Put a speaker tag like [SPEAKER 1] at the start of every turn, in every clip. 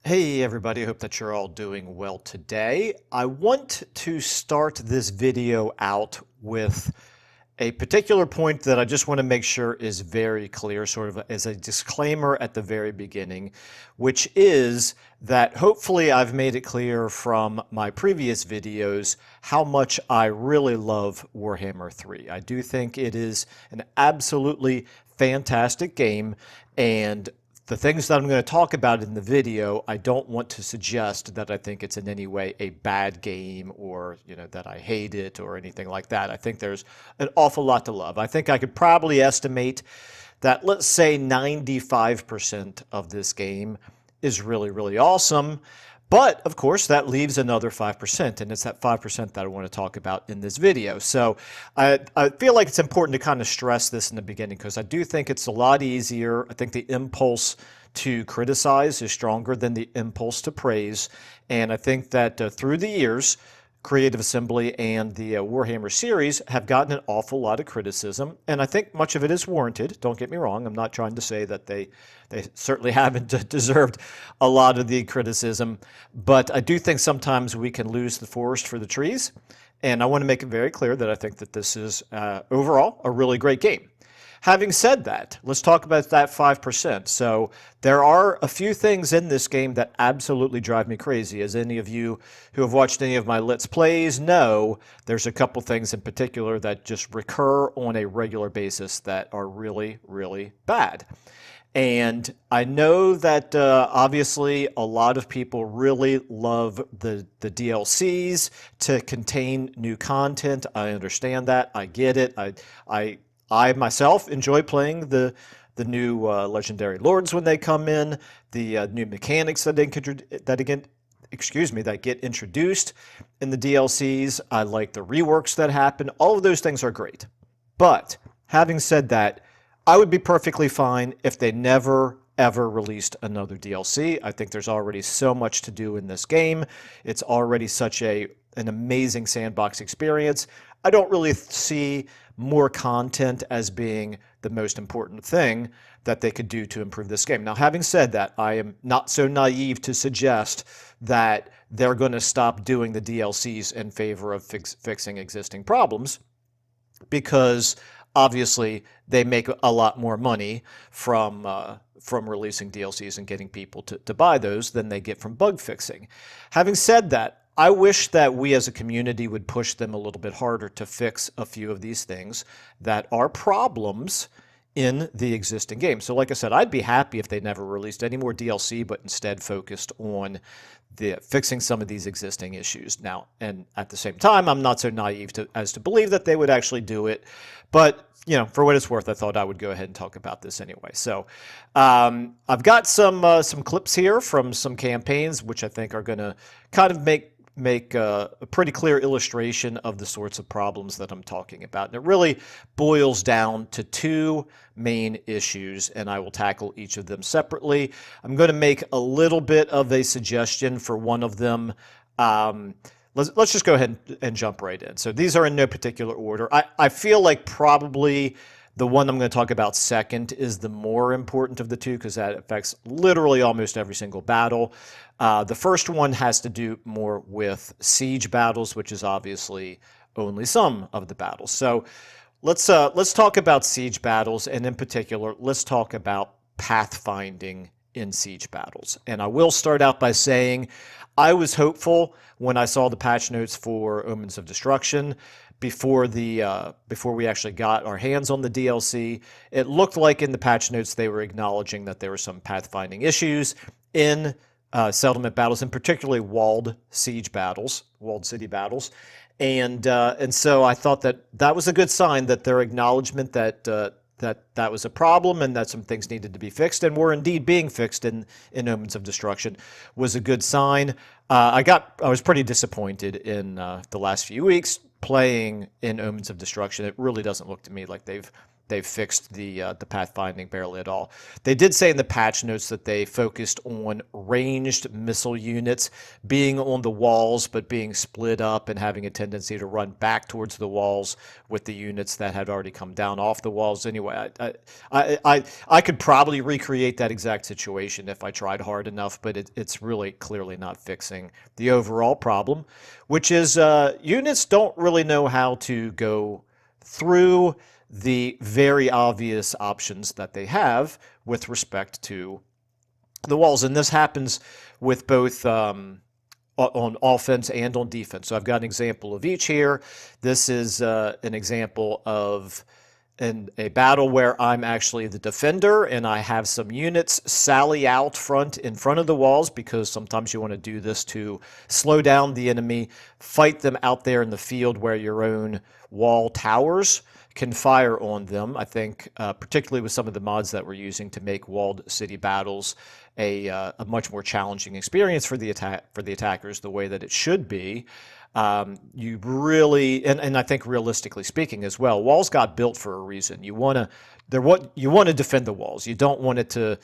[SPEAKER 1] Hey everybody, I hope that you're all doing well today. I want to start this video out with a particular point that I just want to make sure is very clear, sort of as a disclaimer at the very beginning, which is that hopefully I've made it clear from my previous videos how much I really love Warhammer 3. I do think it is an absolutely fantastic game, and the things that I'm going to talk about in the video, I don't want to suggest that I think it's in any way a bad game or, that I hate it or anything like that. I think there's an awful lot to love. I think I could probably estimate that, let's say, 95% of this game is really, really awesome. But of course, that leaves another 5%, and it's that 5% that I want to talk about in this video. So I feel like it's important to kind of stress this in the beginning because I do think it's a lot easier. I think the impulse to criticize is stronger than the impulse to praise. And I think that through the years, Creative Assembly and the Warhammer series have gotten an awful lot of criticism, and I think much of it is warranted. Don't get me wrong. I'm not trying to say that they certainly haven't deserved a lot of the criticism, but I do think sometimes we can lose the forest for the trees, and I want to make it very clear that I think that this is overall a really great game. Having said that, let's talk about that 5%. So there are a few things in this game that absolutely drive me crazy. As any of you who have watched any of my Let's Plays know, there's a couple things in particular that just recur on a regular basis that are really, really bad. And I know that obviously a lot of people really love the DLCs to contain new content. I understand that. I get it. I myself enjoy playing the new legendary lords when they come in, the new mechanics that get introduced in the DLCs. I like the reworks that happen. All of those things are great. But having said that, I would be perfectly fine if they never ever released another DLC. I think there's already so much to do in this game. It's already such an amazing sandbox experience. I don't really see more content as being the most important thing that they could do to improve this game. Now, having said that, I am not so naive to suggest that they're going to stop doing the DLCs in favor of fixing existing problems, because obviously they make a lot more money from releasing DLCs and getting people to buy those than they get from bug fixing. Having said that, I wish that we as a community would push them a little bit harder to fix a few of these things that are problems in the existing game. So like I said, I'd be happy if they never released any more DLC, but instead focused on fixing some of these existing issues. Now, and at the same time, I'm not so naive as to believe that they would actually do it. But, for what it's worth, I thought I would go ahead and talk about this anyway. So I've got some clips here from some campaigns, which I think are going to kind of make a pretty clear illustration of the sorts of problems that I'm talking about. And it really boils down to two main issues, and I will tackle each of them separately. I'm going to make a little bit of a suggestion for one of them. Let's just go ahead and jump right in. So these are in no particular order. I feel like probably the one I'm going to talk about second is the more important of the two, because that affects literally almost every single battle. The first one has to do more with siege battles, which is obviously only some of the battles. So let's talk about siege battles, and in particular, let's talk about pathfinding in siege battles. And I will start out by saying I was hopeful when I saw the patch notes for Omens of Destruction. Before we actually got our hands on the DLC, it looked like in the patch notes they were acknowledging that there were some pathfinding issues in settlement battles, and particularly walled city battles, and so I thought that was a good sign, that their acknowledgement that that was a problem and that some things needed to be fixed and were indeed being fixed in Omens of Destruction was a good sign. I was pretty disappointed in the last few weeks playing in Omens of Destruction. It really doesn't look to me like they've they've fixed the pathfinding barely at all. They did say in the patch notes that they focused on ranged missile units being on the walls, but being split up and having a tendency to run back towards the walls with the units that had already come down off the walls. Anyway, I could probably recreate that exact situation if I tried hard enough, but it's really clearly not fixing the overall problem, which is units don't really know how to go through the very obvious options that they have with respect to the walls. And this happens with both on offense and on defense. So I've got an example of each here. This is an example of a battle where I'm actually the defender and I have some units sally out in front of the walls, because sometimes you want to do this to slow down the enemy, fight them out there in the field where your own wall towers can fire on them. I think particularly with some of the mods that we're using to make walled city battles a much more challenging experience for the attackers, the way that it should be. You really, and I think realistically speaking as well, walls got built for a reason. You want to defend the walls. You don't want it to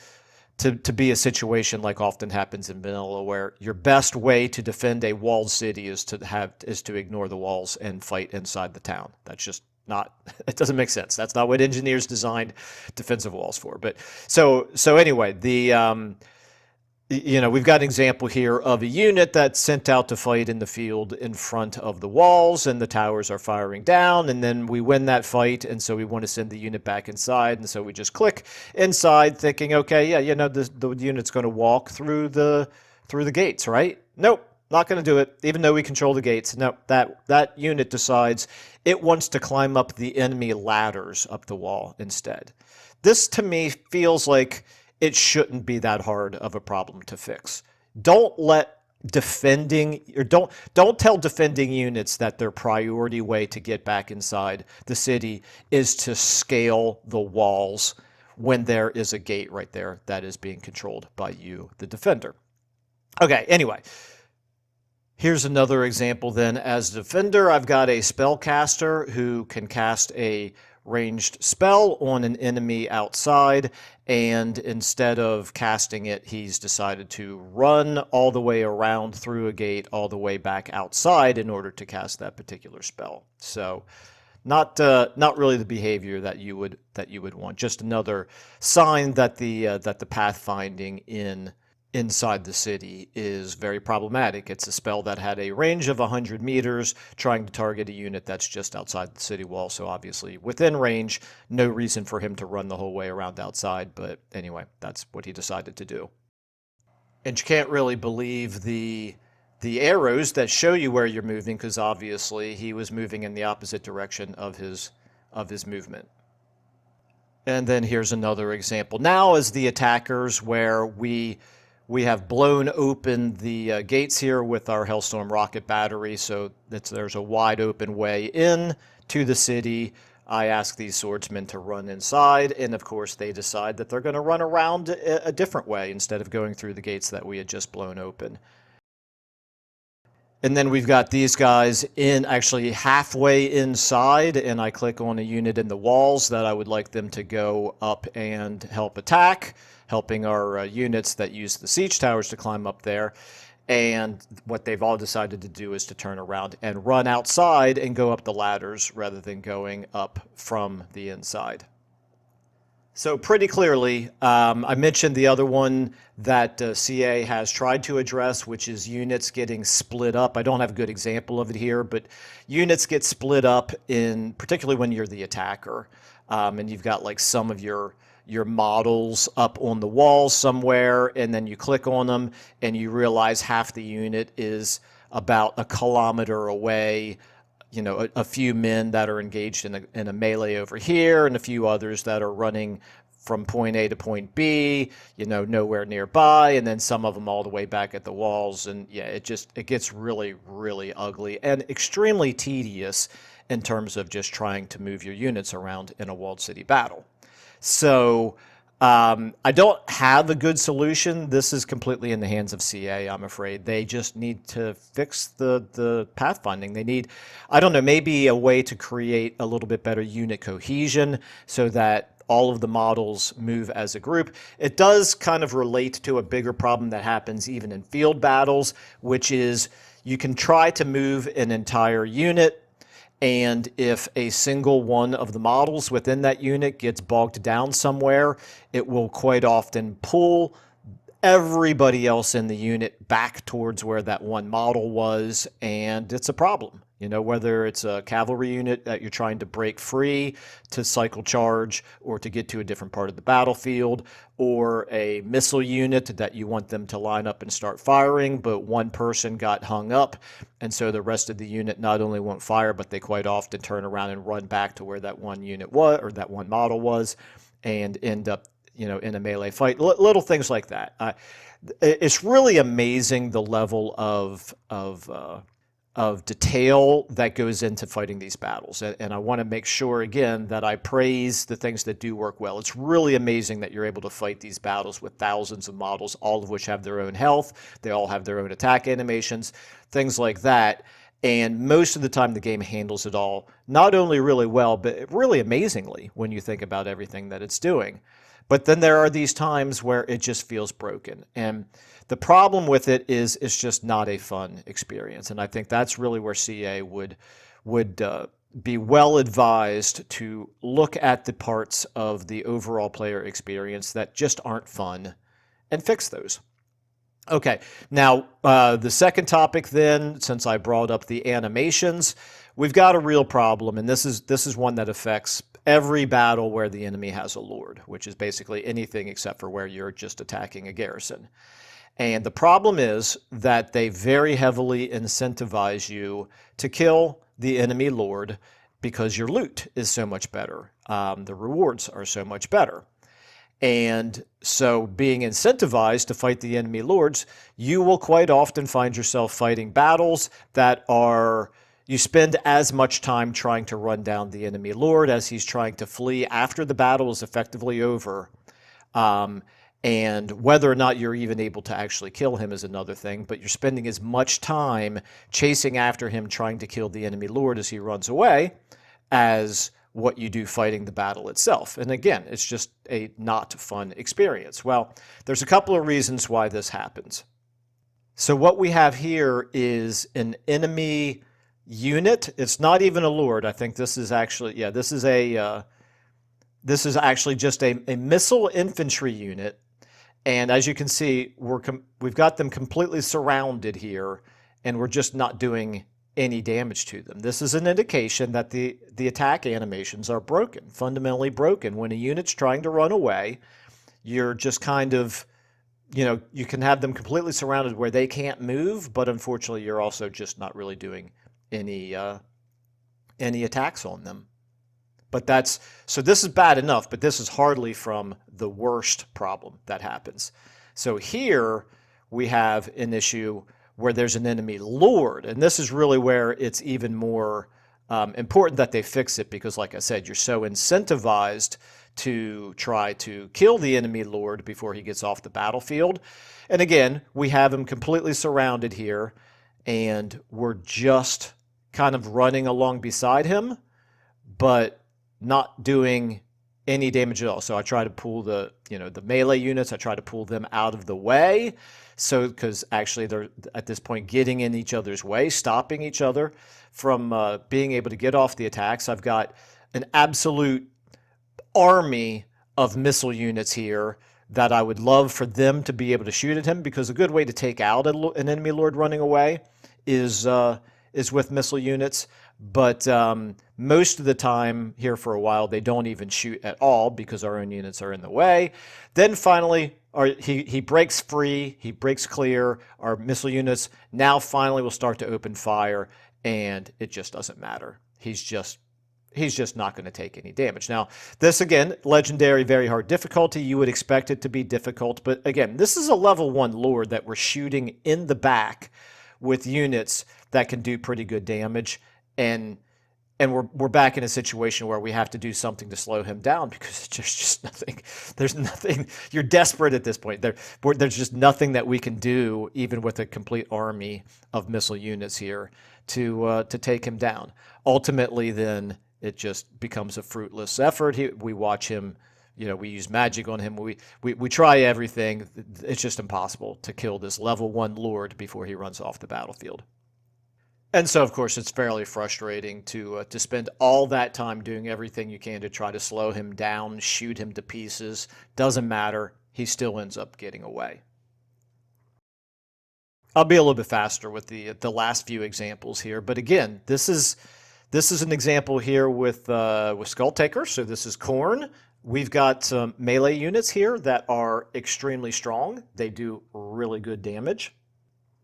[SPEAKER 1] be a situation like often happens in vanilla, where your best way to defend a walled city is to ignore the walls and fight inside the town. That's just not, it doesn't make sense. That's not what engineers designed defensive walls for. But so anyway, we've got an example here of a unit that's sent out to fight in the field in front of the walls, and the towers are firing down, and then we win that fight, and so we want to send the unit back inside, and so we just click inside thinking, okay, yeah, the unit's going to walk through the gates, right? Nope, not going to do it, even though we control the gates. No, that unit decides it wants to climb up the enemy ladders up the wall instead. This, to me, feels like it shouldn't be that hard of a problem to fix. Don't tell defending units that their priority way to get back inside the city is to scale the walls when there is a gate right there that is being controlled by you, the defender. Okay, anyway, here's another example then. As a defender, I've got a spellcaster who can cast a ranged spell on an enemy outside, and instead of casting it, he's decided to run all the way around through a gate all the way back outside in order to cast that particular spell. So not really the behavior that you would want. Just another sign that the pathfinding inside the city is very problematic. It's a spell that had a range of 100 meters, trying to target a unit that's just outside the city wall. So obviously within range, no reason for him to run the whole way around outside. But anyway, that's what he decided to do. And you can't really believe the arrows that show you where you're moving, because obviously he was moving in the opposite direction of his movement. And then here's another example. Now as the attackers, where we have blown open the gates here with our Hellstorm rocket battery, so there's a wide open way in to the city. I ask these swordsmen to run inside, and of course they decide that they're going to run around a different way instead of going through the gates that we had just blown open. And then we've got these guys actually halfway inside, and I click on a unit in the walls that I would like them to go up and help attack, helping our units that use the siege towers to climb up there. And what they've all decided to do is to turn around and run outside and go up the ladders rather than going up from the inside. So pretty clearly, I mentioned the other one that CA has tried to address, which is units getting split up. I don't have a good example of it here, but units get split up particularly when you're the attacker, and you've got like some of your models up on the wall somewhere, and then you click on them and you realize half the unit is about a kilometer away. A few men that are engaged in a melee over here, and a few others that are running from point A to point B, nowhere nearby, and then some of them all the way back at the walls. And yeah, it gets really, really ugly and extremely tedious in terms of just trying to move your units around in a walled city battle. So I don't have a good solution. This is completely in the hands of CA, I'm afraid. They just need to fix the pathfinding. They need, I don't know, maybe a way to create a little bit better unit cohesion so that all of the models move as a group. It does kind of relate to a bigger problem that happens even in field battles, which is you can try to move an entire unit, and if a single one of the models within that unit gets bogged down somewhere, it will quite often pull everybody else in the unit back towards where that one model was, and it's a problem. You know, whether it's a cavalry unit that you're trying to break free to cycle charge or to get to a different part of the battlefield, or a missile unit that you want them to line up and start firing, but one person got hung up, and so the rest of the unit not only won't fire, but they quite often turn around and run back to where that one unit was, or that one model was, and end up, you know, in a melee fight. Little things like that. It's really amazing the level of detail that goes into fighting these battles. And I want to make sure, again, that I praise the things that do work well. It's really amazing that you're able to fight these battles with thousands of models, all of which have their own health. They all have their own attack animations, things like that. And most of the time, the game handles it all not only really well, but really amazingly when you think about everything that it's doing. But then there are these times where it just feels broken. And the problem with it is it's just not a fun experience. And I think that's really where CA would be well advised to look at the parts of the overall player experience that just aren't fun and fix those. Okay, now the second topic then, since I brought up the animations, we've got a real problem, and this is one that affects every battle where the enemy has a lord, which is basically anything except for where you're just attacking a garrison. And the problem is that they very heavily incentivize you to kill the enemy lord because your loot is so much better. The rewards are so much better. And so being incentivized to fight the enemy lords, you will quite often find yourself fighting battles that are, you spend as much time trying to run down the enemy lord as he's trying to flee after the battle is effectively over. And whether or not you're even able to actually kill him is another thing, but you're spending as much time chasing after him trying to kill the enemy lord as he runs away as what you do fighting the battle itself. And again, it's just a not fun experience. Well, there's a couple of reasons why this happens. So what we have here is an enemy unit. It's not even a lord. I think this is actually, yeah, this is actually just a missile infantry unit. And as you can see, we've got them completely surrounded here, and we're just not doing any damage to them. This is an indication that the attack animations are broken, fundamentally broken. When a unit's trying to run away, you're just kind of, you know, you can have them completely surrounded where they can't move, but unfortunately you're also just not really doing any attacks on them. But so this is bad enough, but this is hardly from the worst problem that happens. So here we have an issue where there's an enemy lord, and this is really where it's even more important that they fix it, because like I said, you're so incentivized to try to kill the enemy lord before he gets off the battlefield. And again, we have him completely surrounded here, and we're just kind of running along beside him, but not doing any damage at all. So I try to pull the melee units, I try to pull them out of the way. So, because actually they're at this point getting in each other's way, stopping each other from being able to get off the attacks. I've got an absolute army of missile units here that I would love for them to be able to shoot at him, because a good way to take out an enemy lord running away is with missile units. But most of the time here for a while, they don't even shoot at all because our own units are in the way. Then finally, he breaks free, he breaks clear, our missile units now finally will start to open fire, and it just doesn't matter. He's just not going to take any damage. Now, this again, legendary, very hard difficulty. You would expect it to be difficult, but again, this is a level 1 lord that we're shooting in the back with units that can do pretty good damage. And and we're back in a situation where we have to do something to slow him down because there's just nothing. There's nothing. You're desperate at this point. There's just nothing that we can do, even with a complete army of missile units here, to take him down. Ultimately, then it just becomes a fruitless effort. We watch him. We use magic on him. We try everything. It's just impossible to kill this level 1 Lord before he runs off the battlefield. And so, of course, it's fairly frustrating to spend all that time doing everything you can to try to slow him down, shoot him to pieces. Doesn't matter. He still ends up getting away. I'll be a little bit faster with the last few examples here, but again, this is an example here with Skull Taker. So this is Khorne. We've got some melee units here that are extremely strong. They do really good damage.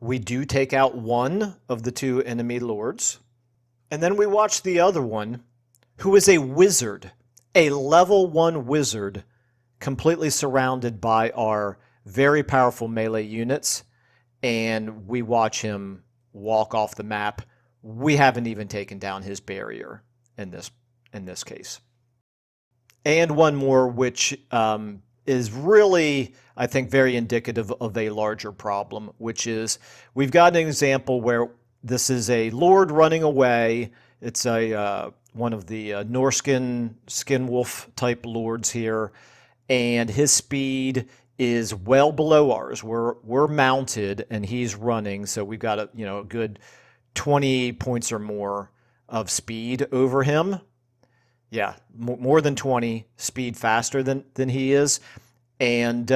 [SPEAKER 1] We do take out one of the 2 enemy lords. And then we watch the other one, who is a wizard, a level 1 wizard, completely surrounded by our very powerful melee units. And we watch him walk off the map. We haven't even taken down his barrier in this case. And one more, which is really, I think, very indicative of a larger problem, which is we've got an example where this is a lord running away. It's one of the Norskin skinwolf type lords here, and his speed is well below ours. We're mounted and he's running, so we've got a good 20 points or more of speed over him. Yeah, more than 20 speed faster than he is. And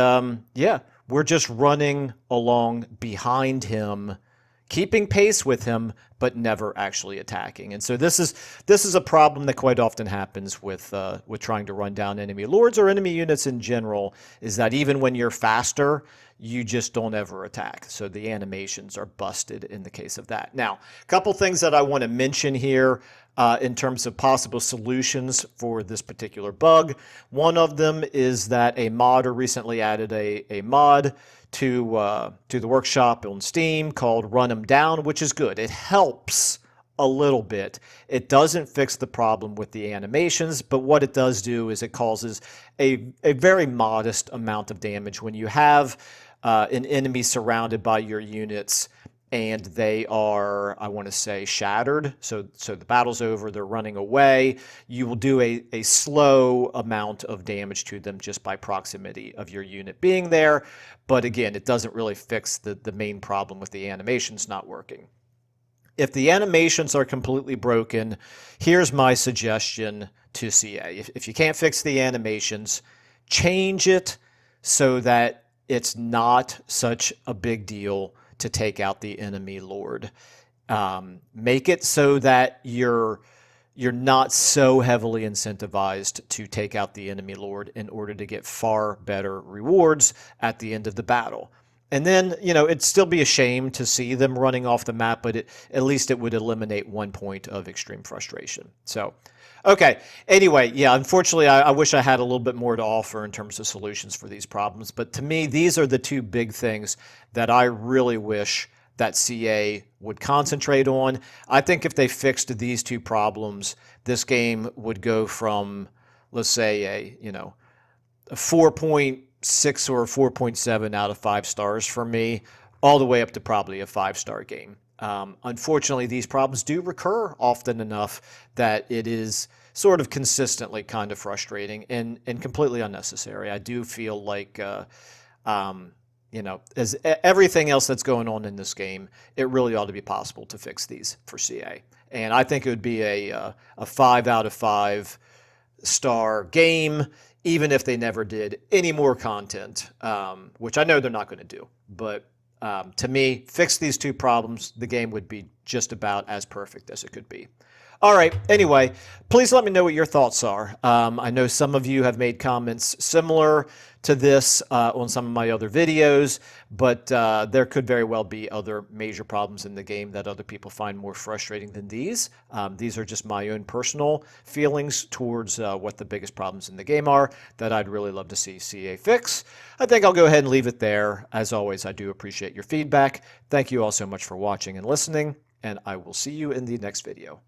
[SPEAKER 1] yeah, we're just running along behind him, keeping pace with him, but never actually attacking. And so this is a problem that quite often happens with trying to run down enemy lords or enemy units in general, is that even when you're faster, you just don't ever attack. So the animations are busted in the case of that. Now, a couple things that I want to mention here in terms of possible solutions for this particular bug. One of them is that a modder recently added a mod to the workshop on Steam called Run 'em Down, which is good. It helps a little bit. It doesn't fix the problem with the animations, but what it does do is it causes a very modest amount of damage when you have an enemy surrounded by your units and they are, I want to say, shattered. So the battle's over, they're running away. You will do a slow amount of damage to them just by proximity of your unit being there. But again, it doesn't really fix the main problem with the animations not working. If the animations are completely broken, here's my suggestion to CA. If you can't fix the animations, change it so that it's not such a big deal to take out the enemy lord. Make it so that you're not so heavily incentivized to take out the enemy lord in order to get far better rewards at the end of the battle. And then, it'd still be a shame to see them running off the map, but at least it would eliminate 1 point of extreme frustration. So, okay. Anyway, yeah, unfortunately, I wish I had a little bit more to offer in terms of solutions for these problems. But to me, these are the 2 big things that I really wish that CA would concentrate on. I think if they fixed these 2 problems, this game would go from, let's say, a 4.6 or 4.7 out of 5 stars for me, all the way up to probably a 5-star game. Unfortunately, these problems do recur often enough that it is sort of consistently kind of frustrating and completely unnecessary. I do feel like, as everything else that's going on in this game, it really ought to be possible to fix these for CA. And I think it would be a 5 out of 5 star game, even if they never did any more content, which I know they're not going to do. But to me, fix these 2 problems, the game would be just about as perfect as it could be. All right, anyway, please let me know what your thoughts are. I know some of you have made comments similar to this on some of my other videos, but there could very well be other major problems in the game that other people find more frustrating than these. These are just my own personal feelings towards what the biggest problems in the game are that I'd really love to see CA fix. I think I'll go ahead and leave it there. As always, I do appreciate your feedback. Thank you all so much for watching and listening, and I will see you in the next video.